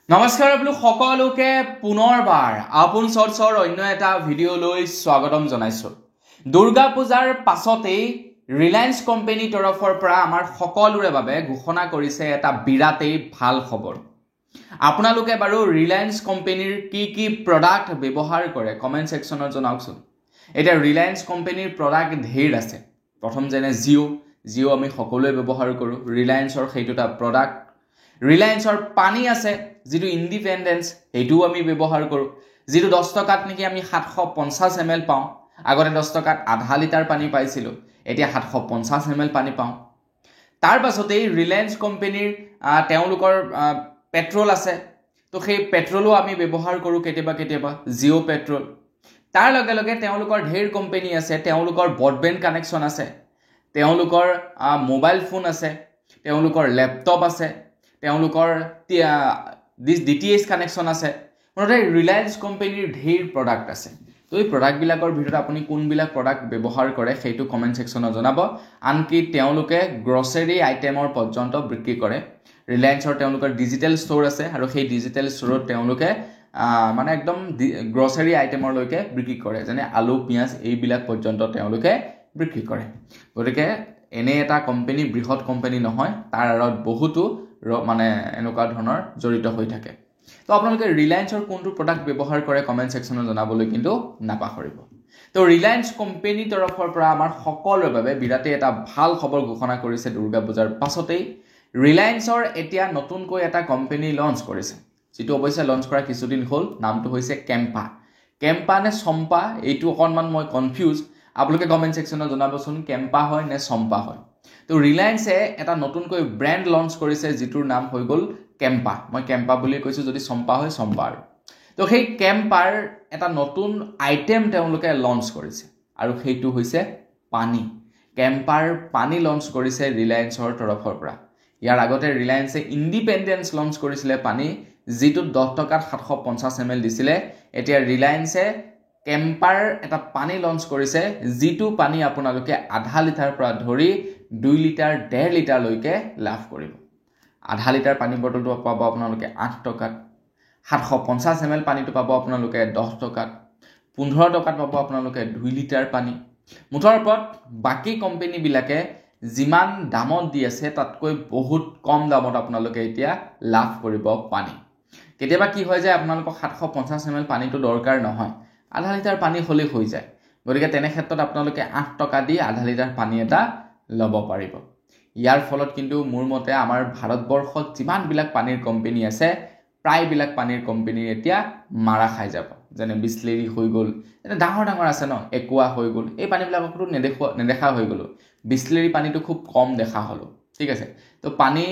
নমস্কাৰ আপোনালোক সকলোকে পুনৰবাৰ আপোন চৰ্চৰ অন্য এটা ভিডিঅ'লৈ স্বাগতম জনাইছো। দুৰ্গা পূজাৰ পাছতেই ৰিলায়েন্স কোম্পানীৰ তৰফৰ পৰা আমাৰ সকলোৰে বাবে ঘোষণা কৰিছে এটা বিৰাটেই ভাল খবৰ। আপোনালোকে বাৰু ৰিলায়েন্স কোম্পানীৰ কি প্ৰডাক্ট ব্যৱহাৰ কৰে কমেন্ট সেকশনত জনাওকচোন। এটা ৰিলায়েন্স কোম্পানীৰ প্ৰডাক্ট ঢেৰ আছে। প্ৰথম যেনে জিঅ' আমি সকলোৱে ব্যৱহাৰ কৰো। ৰিলায়েন্সৰ সেইটোটা প্ৰডাক্ট। ৰিলায়েন্সৰ পানী আছে যেটো ইন্ডিপেন্ডেন্স হেইটো আমি ব্যৱহাৰ কৰো। যেটো 10 টকাত নেকি আমি 750 ml পাও। আগতে 10 টকাত আধা লিটাৰ পানী পাইছিলো, এতিয়া 750 ml পানী পাও। তাৰ পাছতেই ৰিলায়েন্স কোম্পানীৰ তেওঁলোকৰ পেট্ৰল আছে। তো সেই পেট্ৰলও আমি ব্যৱহাৰ কৰো কেতিয়াবা জিঅ' পেট্ৰল। তাৰ লগে লগে তেওঁলোকৰ ঢেৰ কোম্পানী আছে, তেওঁলোকৰ ব্ৰডবেণ্ড কানেকশ্যন আছে, তেওঁলোকৰ মোবাইল ফোন আছে, তেওঁলোকৰ ল্যাপটপ আছে, তেওঁলোকৰ DTH কানেকশ্যন আছে। মানে ৰিলায়েন্স কোম্পানীৰ ঢেৰ প্ৰডাক্ট আছে। তো এই প্ৰডাক্ট বিলাকৰ ভিতৰত আপুনি কোনবিলাক প্ৰডাক্ট ব্যৱহাৰ কৰে সেইটো কমেন্ট সেকশনত জনাব। আনকি তেওঁলোকে গ্ৰসাৰী আইটেমৰ পৰ্যন্ত বিক্ৰী কৰে। ৰিলায়েন্সৰ তেওঁলোকৰ ডিজিটেল ষ্ট'ৰ আছে আৰু সেই ডিজিটেল ষ্ট'ৰত তেওঁলোকে মানে একদম গ্ৰসাৰী আইটেমৰ লৈকে বিক্ৰী কৰে, যেনে আলু পিয়াজ এইবিলাক পৰ্যন্ত তেওঁলোকে বিক্ৰী কৰে। গতিকে এনে এটা কোম্পানী বৃহৎ কোম্পানী নহয়, তাৰ আঁৰত বহুতো মানে এনেকুৱা ধৰণৰ জড়িত হৈ থাকে। তো আপোনালোকে ৰিলায়েন্সৰ কোনটো প্ৰডাক্ট ব্যৱহাৰ কৰে কমেন্ট সেকশনত জনাবলৈ কিন্তু নাপাহৰিব। তো ৰিলায়েন্স কোম্পানীৰ তৰফৰ পৰা আমাৰ সকলোৰে বাবে বিৰাটেই এটা ভাল খবৰ ঘোষণা কৰিছে। দুৰ্গা পূজাৰ পাছতেই ৰিলায়েন্সৰ এতিয়া নতুনকৈ এটা কোম্পানী লঞ্চ কৰিছে, যেটো অৱশ্যে লঞ্চ কৰা কিছুদিন হ'ল। নামটো হৈছে কেম্পা নে চম্পা, এইটো অকণমান মই কনফিউজ। আপোনালোকে কমেন্ট সেকশনত জনাবচোন কেম্পা হয় নে চম্পা হয়। তো ৰিলায়েন্সে এটা নতুনকৈ ব্ৰেণ্ড লঞ্চ কৰিছে যেটোৰ নাম হৈ গ'ল কেম্পা। মই কেম্পা বুলি কৈছো, যদি চম্পা হয় চম্পা। তো সেই কেম্পাৰ এটা নতুন আইটেম তেওঁলোকে লঞ্চ কৰিছে আৰু সেইটো হৈছে পানী। কেম্পাৰ পানী লঞ্চ কৰিছে ৰিলায়েন্সৰ তৰফৰ পৰা। ইয়াৰ আগতে ৰিলায়েন্সে ইন্ডিপেন্ডেন্স লঞ্চ কৰিছিলে পানী, যেটো 10 টকাত 750 ml দিছিলে। এতিয়া ৰিলায়েন্সে কেম্পাৰ এটা পানী লঞ্চ কৰিছে, যেটো পানী আপোনালোকে আধা লিটাৰ পৰা ধৰি 2 লিটাৰ 1.5 লিটাৰ লৈকে লাভ কৰিব। আধা লিটাৰ পানী বটলটো পাব আপোনালোকে 8 টকাত, 750 ml পানীটো পাব আপোনালোকে 10 টকাত, 15 টকাত পাব আপোনালোকে 2 লিটাৰ পানী। মুঠৰ ওপৰত বাকি কোম্পানী বিলাকে যিমান দামত দি আছে তাতকৈ বহুত কম দামত আপোনালোকে এতিয়া লাভ কৰিব পানী। কেতিয়াবা কি হয় যায়, আপোনালোকক 750 ml পানীটো দৰকাৰ নহয়, আধা লিটাৰ পানী হলে হৈ যায়। গতিকে তেনে ক্ষেত্ৰত আপোনালোকে 8 টকা দি আধা লিটাৰ পানী এটা ল'ব পাৰিব। ইয়াৰ ফলত কিন্তু মোৰ মতে আমাৰ ভাৰতবৰ্ষত যিমান বিলাক পানীৰ কোম্পানী আছে প্ৰায়বিলাক পানীৰ কোম্পানী এতিয়া মাৰা খাই যাব। যেনে বিসলেৰি হৈ গ'ল, এটা ডাঙৰ আছে ন, একুয়া হৈ গ'ল, এই পানীবিলাককতো নেদেখা হৈ গ'লো। বিসলেৰি পানীটো খুব কম দেখা হলো, ঠিক আছে। তো পানী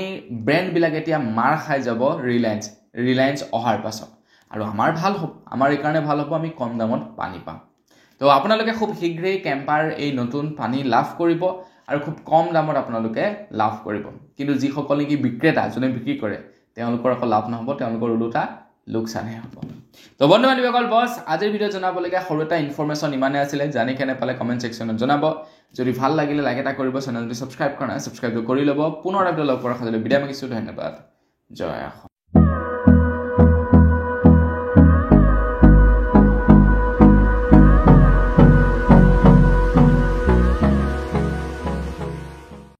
ব্ৰেণ্ড বিলাক এতিয়া মাৰ খাই যাব ৰিলায়েন্স অহাৰ পাছত। আৰু আমাৰ ভাল হ'ব, আমাৰ এই কাৰণে ভাল হ'ব, আমি কম দামত পানী পাম। তো আপোনালোকে খুব শীঘ্ৰেই কেম্পাৰ এই নতুন পানী লাভ কৰিব আৰু খুব কম দামত আপোনালোকে লাভ কৰিব। কিন্তু যিসকল নেকি বিক্ৰেতা যোনে বিক্ৰী কৰে তেওঁলোকৰ আকৌ লাভ নহব, তেওঁলোকৰ ওলোটা লোকচানহে হ'ব। তো বন্ধু বান্ধৱীসকল, বস আজিৰ ভিডিঅ' জনাবলগীয়া সৰু এটা ইনফৰমেশ্যন ইমানে আছিলে। জানি কেনে পালে কমেন্ট সেকশনত জনাব। যদি ভাল লাগিলে লাইক এটা কৰিব, চেনেলটো সাবস্ক্ৰাইব কৰা নাই সাবস্ক্ৰাইবটো কৰি ল'ব। পুনৰ এটা লগ কৰাৰ সাজলৈ বিদায় মাগিছো। ধন্যবাদ। জয় অসম।